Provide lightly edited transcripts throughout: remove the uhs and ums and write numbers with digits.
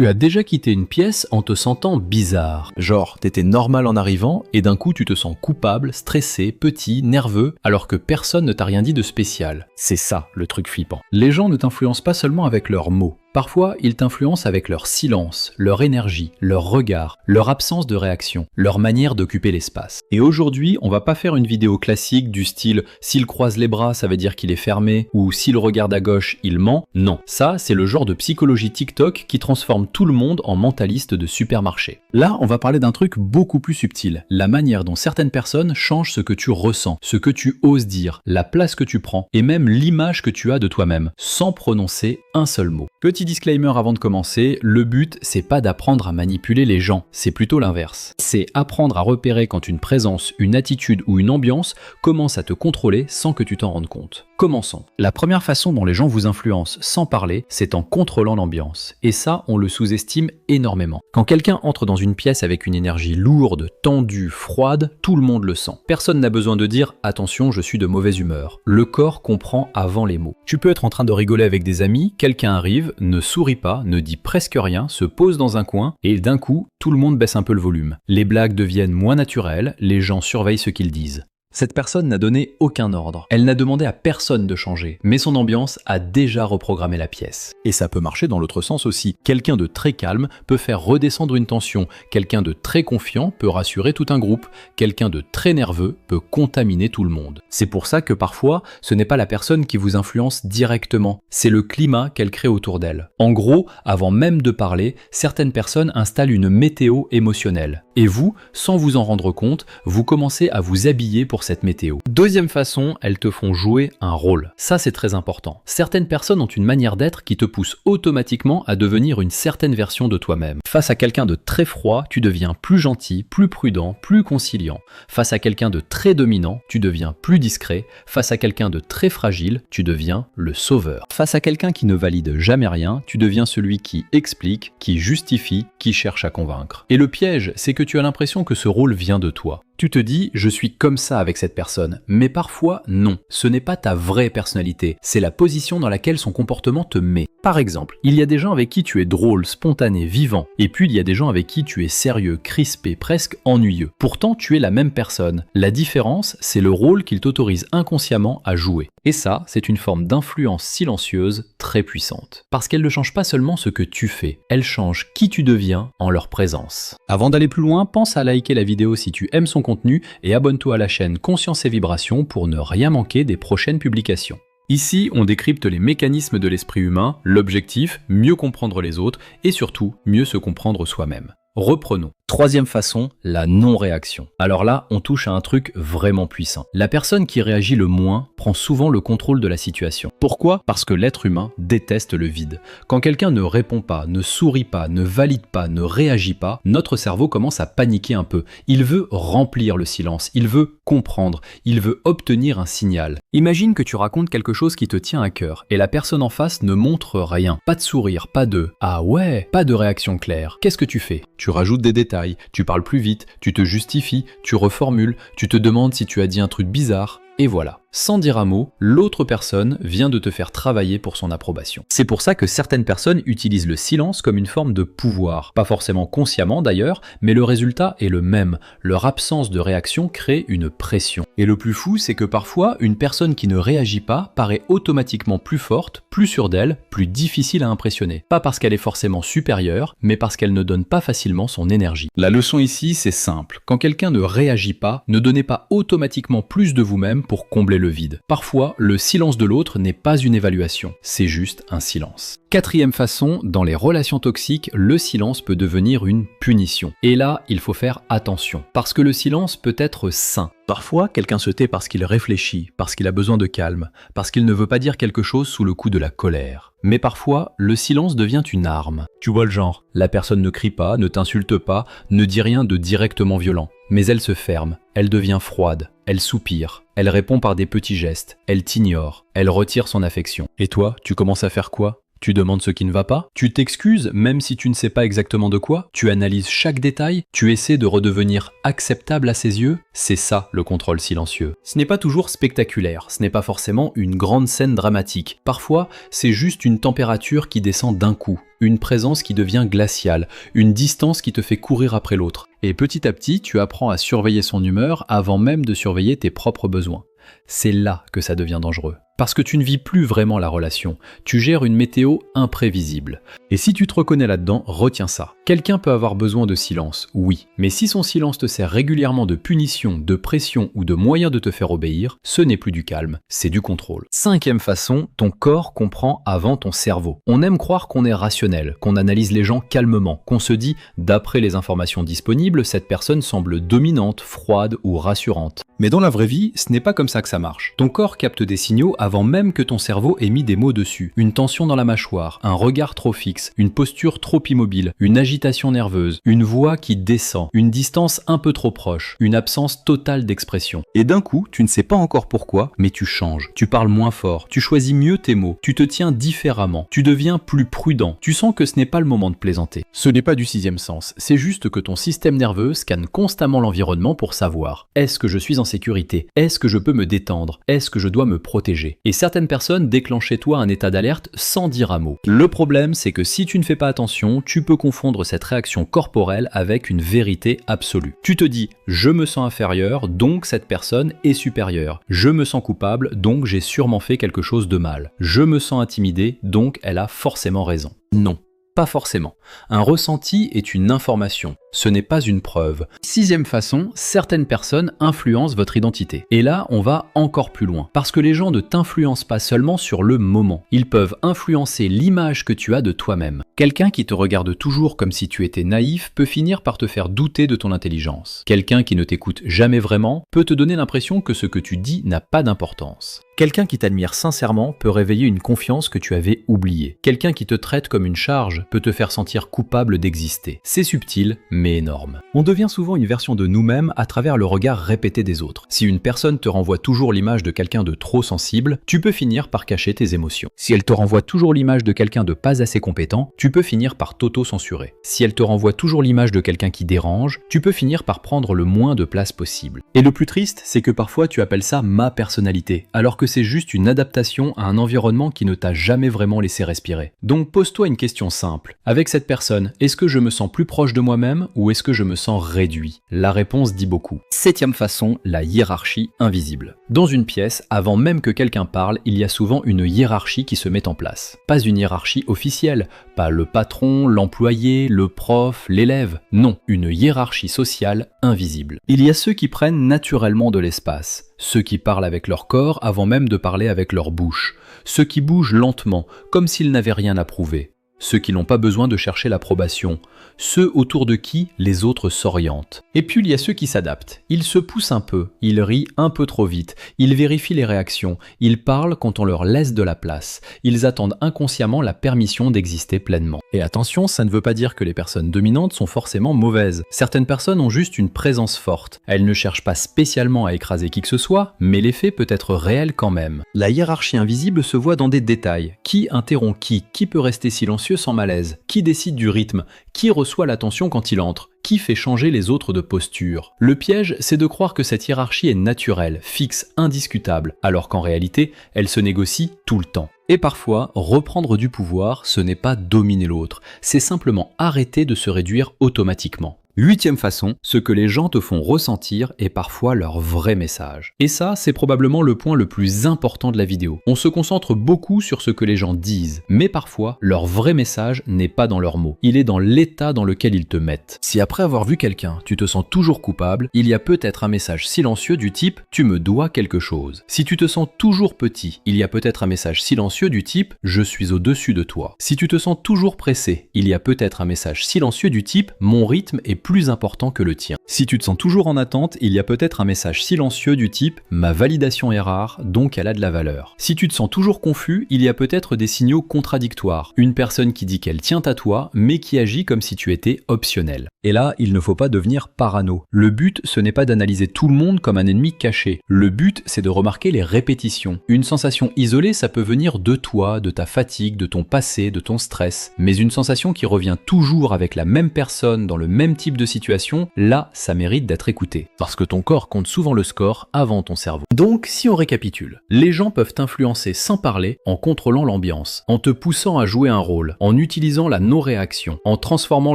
Tu as déjà quitté une pièce en te sentant bizarre. Genre, t'étais normal en arrivant et d'un coup tu te sens coupable, stressé, petit, nerveux, alors que personne ne t'a rien dit de spécial. C'est ça le truc flippant. Les gens ne t'influencent pas seulement avec leurs mots. Parfois, ils t'influencent avec leur silence, leur énergie, leur regard, leur absence de réaction, leur manière d'occuper l'espace. Et aujourd'hui, on va pas faire une vidéo classique du style « s'il croise les bras, ça veut dire qu'il est fermé » ou « s'il regarde à gauche, il ment ». Non, ça, c'est le genre de psychologie TikTok qui transforme tout le monde en mentaliste de supermarché. Là, on va parler d'un truc beaucoup plus subtil, la manière dont certaines personnes changent ce que tu ressens, ce que tu oses dire, la place que tu prends, et même l'image que tu as de toi-même, sans prononcer un seul mot. Petit disclaimer avant de commencer, le but c'est pas d'apprendre à manipuler les gens, c'est plutôt l'inverse. C'est apprendre à repérer quand une présence, une attitude ou une ambiance commence à te contrôler sans que tu t'en rendes compte. Commençons. La première façon dont les gens vous influencent sans parler, c'est en contrôlant l'ambiance. Et ça, on le sous-estime énormément. Quand quelqu'un entre dans une pièce avec une énergie lourde, tendue, froide, tout le monde le sent. Personne n'a besoin de dire « attention, je suis de mauvaise humeur ». Le corps comprend avant les mots. Tu peux être en train de rigoler avec des amis, quelqu'un arrive, ne sourit pas, ne dit presque rien, se pose dans un coin, et d'un coup, tout le monde baisse un peu le volume. Les blagues deviennent moins naturelles, les gens surveillent ce qu'ils disent. Cette personne n'a donné aucun ordre. Elle n'a demandé à personne de changer, mais son ambiance a déjà reprogrammé la pièce. Et ça peut marcher dans l'autre sens aussi. Quelqu'un de très calme peut faire redescendre une tension. Quelqu'un de très confiant peut rassurer tout un groupe. Quelqu'un de très nerveux peut contaminer tout le monde. C'est pour ça que parfois, ce n'est pas la personne qui vous influence directement. C'est le climat qu'elle crée autour d'elle. En gros, avant même de parler, certaines personnes installent une météo émotionnelle. Et vous, sans vous en rendre compte, vous commencez à vous habiller pour cette météo. Deuxième façon, elles te font jouer un rôle. Ça, c'est très important. Certaines personnes ont une manière d'être qui te pousse automatiquement à devenir une certaine version de toi-même. Face à quelqu'un de très froid, tu deviens plus gentil, plus prudent, plus conciliant. Face à quelqu'un de très dominant, tu deviens plus discret. Face à quelqu'un de très fragile, tu deviens le sauveur. Face à quelqu'un qui ne valide jamais rien, tu deviens celui qui explique, qui justifie, qui cherche à convaincre. Et le piège, c'est que tu as l'impression que ce rôle vient de toi. Tu te dis, je suis comme ça avec cette personne, mais parfois non, ce n'est pas ta vraie personnalité, c'est la position dans laquelle son comportement te met. Par exemple, il y a des gens avec qui tu es drôle, spontané, vivant, et puis il y a des gens avec qui tu es sérieux, crispé, presque ennuyeux. Pourtant, tu es la même personne. La différence, c'est le rôle qu'il t'autorise inconsciemment à jouer. Et ça, c'est une forme d'influence silencieuse très puissante. Parce qu'elle ne change pas seulement ce que tu fais, elle change qui tu deviens en leur présence. Avant d'aller plus loin, pense à liker la vidéo si tu aimes son contenu et abonne-toi à la chaîne Conscience et Vibrations pour ne rien manquer des prochaines publications. Ici, on décrypte les mécanismes de l'esprit humain, l'objectif, mieux comprendre les autres et surtout, mieux se comprendre soi-même. Reprenons. Troisième façon, la non-réaction. Alors là, on touche à un truc vraiment puissant. La personne qui réagit le moins prend souvent le contrôle de la situation. Pourquoi ? Parce que l'être humain déteste le vide. Quand quelqu'un ne répond pas, ne sourit pas, ne valide pas, ne réagit pas, notre cerveau commence à paniquer un peu. Il veut remplir le silence, il veut comprendre, il veut obtenir un signal. Imagine que tu racontes quelque chose qui te tient à cœur et la personne en face ne montre rien. Pas de sourire, pas de « ah ouais », pas de réaction claire. Qu'est-ce que tu fais ? Tu rajoutes des détails, tu parles plus vite, tu te justifies, tu reformules, tu te demandes si tu as dit un truc bizarre, et voilà. Sans dire un mot, l'autre personne vient de te faire travailler pour son approbation. C'est pour ça que certaines personnes utilisent le silence comme une forme de pouvoir. Pas forcément consciemment d'ailleurs, mais le résultat est le même. Leur absence de réaction crée une pression. Et le plus fou, c'est que parfois, une personne qui ne réagit pas paraît automatiquement plus forte, plus sûre d'elle, plus difficile à impressionner. Pas parce qu'elle est forcément supérieure, mais parce qu'elle ne donne pas facilement son énergie. La leçon ici, c'est simple. Quand quelqu'un ne réagit pas, ne donnez pas automatiquement plus de vous-même pour combler le vide. Parfois, le silence de l'autre n'est pas une évaluation, c'est juste un silence. Quatrième façon, dans les relations toxiques, le silence peut devenir une punition. Et là, il faut faire attention, parce que le silence peut être sain. Parfois, quelqu'un se tait parce qu'il réfléchit, parce qu'il a besoin de calme, parce qu'il ne veut pas dire quelque chose sous le coup de la colère. Mais parfois, le silence devient une arme. Tu vois le genre, la personne ne crie pas, ne t'insulte pas, ne dit rien de directement violent. Mais elle se ferme, elle devient froide, elle soupire, elle répond par des petits gestes, elle t'ignore, elle retire son affection. Et toi, tu commences à faire quoi ? Tu demandes ce qui ne va pas? Tu t'excuses même si tu ne sais pas exactement de quoi? Tu analyses chaque détail? Tu essaies de redevenir acceptable à ses yeux? C'est ça le contrôle silencieux. Ce n'est pas toujours spectaculaire, ce n'est pas forcément une grande scène dramatique. Parfois, c'est juste une température qui descend d'un coup, une présence qui devient glaciale, une distance qui te fait courir après l'autre. Et petit à petit, tu apprends à surveiller son humeur avant même de surveiller tes propres besoins. C'est là que ça devient dangereux. Parce que tu ne vis plus vraiment la relation, tu gères une météo imprévisible. Et si tu te reconnais là-dedans, retiens ça. Quelqu'un peut avoir besoin de silence, oui, mais si son silence te sert régulièrement de punition, de pression ou de moyen de te faire obéir, ce n'est plus du calme, c'est du contrôle. 5e façon, ton corps comprend avant ton cerveau. On aime croire qu'on est rationnel, qu'on analyse les gens calmement, qu'on se dit, d'après les informations disponibles, cette personne semble dominante, froide ou rassurante. Mais dans la vraie vie, ce n'est pas comme ça que ça marche. Ton corps capte des signaux avant même que ton cerveau ait mis des mots dessus. Une tension dans la mâchoire, un regard trop fixe, une posture trop immobile, une agitation nerveuse, une voix qui descend, une distance un peu trop proche, une absence totale d'expression. Et d'un coup, tu ne sais pas encore pourquoi, mais tu changes. Tu parles moins fort, tu choisis mieux tes mots, tu te tiens différemment, tu deviens plus prudent. Tu sens que ce n'est pas le moment de plaisanter. Ce n'est pas du 6e sens, c'est juste que ton système nerveux scanne constamment l'environnement pour savoir: est-ce que je suis en sécurité? Est-ce que je peux me détendre? Est-ce que je dois me protéger? Et certaines personnes déclenchent chez toi un état d'alerte sans dire un mot. Le problème, c'est que si tu ne fais pas attention, tu peux confondre cette réaction corporelle avec une vérité absolue. Tu te dis: je me sens inférieur, donc cette personne est supérieure. Je me sens coupable, donc j'ai sûrement fait quelque chose de mal. Je me sens intimidé, donc elle a forcément raison. Non. Pas forcément. Un ressenti est une information, ce n'est pas une preuve. 6e façon, certaines personnes influencent votre identité. Et là, on va encore plus loin. Parce que les gens ne t'influencent pas seulement sur le moment. Ils peuvent influencer l'image que tu as de toi-même. Quelqu'un qui te regarde toujours comme si tu étais naïf peut finir par te faire douter de ton intelligence. Quelqu'un qui ne t'écoute jamais vraiment peut te donner l'impression que ce que tu dis n'a pas d'importance. Quelqu'un qui t'admire sincèrement peut réveiller une confiance que tu avais oubliée. Quelqu'un qui te traite comme une charge peut te faire sentir coupable d'exister. C'est subtil, mais énorme. On devient souvent une version de nous-mêmes à travers le regard répété des autres. Si une personne te renvoie toujours l'image de quelqu'un de trop sensible, tu peux finir par cacher tes émotions. Si elle te renvoie toujours l'image de quelqu'un de pas assez compétent, tu peux finir par t'auto-censurer. Si elle te renvoie toujours l'image de quelqu'un qui dérange, tu peux finir par prendre le moins de place possible. Et le plus triste, c'est que parfois tu appelles ça ma personnalité, alors que c'est juste une adaptation à un environnement qui ne t'a jamais vraiment laissé respirer. Donc pose-toi une question simple. Avec cette personne, est-ce que je me sens plus proche de moi-même ou est-ce que je me sens réduit? La réponse dit beaucoup. 7e façon, la hiérarchie invisible. Dans une pièce, avant même que quelqu'un parle, il y a souvent une hiérarchie qui se met en place. Pas une hiérarchie officielle, pas le patron, l'employé, le prof, l'élève. Non, une hiérarchie sociale invisible. Il y a ceux qui prennent naturellement de l'espace. Ceux qui parlent avec leur corps avant même de parler avec leur bouche. Ceux qui bougent lentement, comme s'ils n'avaient rien à prouver. Ceux qui n'ont pas besoin de chercher l'approbation, ceux autour de qui les autres s'orientent. Et puis il y a ceux qui s'adaptent. Ils se poussent un peu, ils rient un peu trop vite, ils vérifient les réactions, ils parlent quand on leur laisse de la place, ils attendent inconsciemment la permission d'exister pleinement. Et attention, ça ne veut pas dire que les personnes dominantes sont forcément mauvaises. Certaines personnes ont juste une présence forte. Elles ne cherchent pas spécialement à écraser qui que ce soit, mais l'effet peut être réel quand même. La hiérarchie invisible se voit dans des détails. Qui interrompt qui peut rester silencieux sans malaise? Qui décide du rythme? Qui reçoit l'attention quand il entre? Qui fait changer les autres de posture? Le piège, c'est de croire que cette hiérarchie est naturelle, fixe, indiscutable, alors qu'en réalité, elle se négocie tout le temps. Et parfois, reprendre du pouvoir, ce n'est pas dominer l'autre, c'est simplement arrêter de se réduire automatiquement. 8e façon, ce que les gens te font ressentir est parfois leur vrai message. Et ça, c'est probablement le point le plus important de la vidéo. On se concentre beaucoup sur ce que les gens disent, mais parfois, leur vrai message n'est pas dans leurs mots. Il est dans l'état dans lequel ils te mettent. Si après avoir vu quelqu'un, tu te sens toujours coupable, il y a peut-être un message silencieux du type « tu me dois quelque chose ». Si tu te sens toujours petit, il y a peut-être un message silencieux du type « je suis au-dessus de toi ». Si tu te sens toujours pressé, il y a peut-être un message silencieux du type « mon rythme est plus important que le tien. Si tu te sens toujours en attente, il y a peut-être un message silencieux du type « ma validation est rare, donc elle a de la valeur ». Si tu te sens toujours confus, il y a peut-être des signaux contradictoires. Une personne qui dit qu'elle tient à toi, mais qui agit comme si tu étais optionnel. Et là, il ne faut pas devenir parano. Le but, ce n'est pas d'analyser tout le monde comme un ennemi caché. Le but, c'est de remarquer les répétitions. Une sensation isolée, ça peut venir de toi, de ta fatigue, de ton passé, de ton stress. Mais une sensation qui revient toujours avec la même personne dans le même type de situation, là, ça mérite d'être écouté. Parce que ton corps compte souvent le score avant ton cerveau. Donc, si on récapitule, les gens peuvent t'influencer sans parler en contrôlant l'ambiance, en te poussant à jouer un rôle, en utilisant la non-réaction, en transformant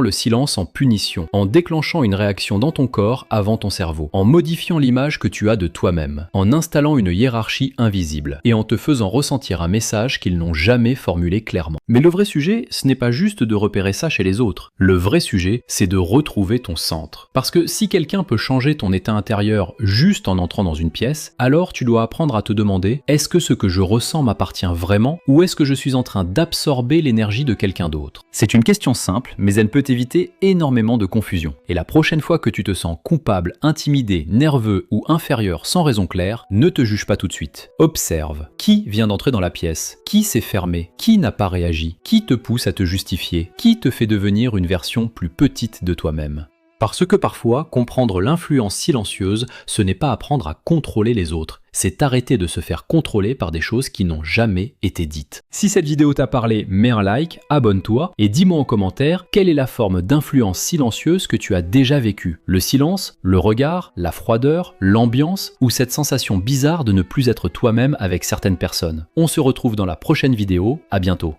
le silence en punition, en déclenchant une réaction dans ton corps avant ton cerveau, en modifiant l'image que tu as de toi-même, en installant une hiérarchie invisible et en te faisant ressentir un message qu'ils n'ont jamais formulé clairement. Mais le vrai sujet, ce n'est pas juste de repérer ça chez les autres. Le vrai sujet, c'est de retrouver ton centre. Parce que si quelqu'un peut changer ton état intérieur juste en entrant dans une pièce, alors tu dois apprendre à te demander, est-ce que ce que je ressens m'appartient vraiment ou est-ce que je suis en train d'absorber l'énergie de quelqu'un d'autre? C'est une question simple, mais elle peut éviter énormément de confusion. Et la prochaine fois que tu te sens coupable, intimidé, nerveux ou inférieur sans raison claire, ne te juge pas tout de suite. Observe. Qui vient d'entrer dans la pièce? Qui s'est fermé? Qui n'a pas réagi? Qui te pousse à te justifier? Qui te fait devenir une version plus petite de toi-même? Parce que parfois, comprendre l'influence silencieuse, ce n'est pas apprendre à contrôler les autres, c'est arrêter de se faire contrôler par des choses qui n'ont jamais été dites. Si cette vidéo t'a parlé, mets un like, abonne-toi et dis-moi en commentaire quelle est la forme d'influence silencieuse que tu as déjà vécue. Le silence, le regard, la froideur, l'ambiance ou cette sensation bizarre de ne plus être toi-même avec certaines personnes. On se retrouve dans la prochaine vidéo, à bientôt.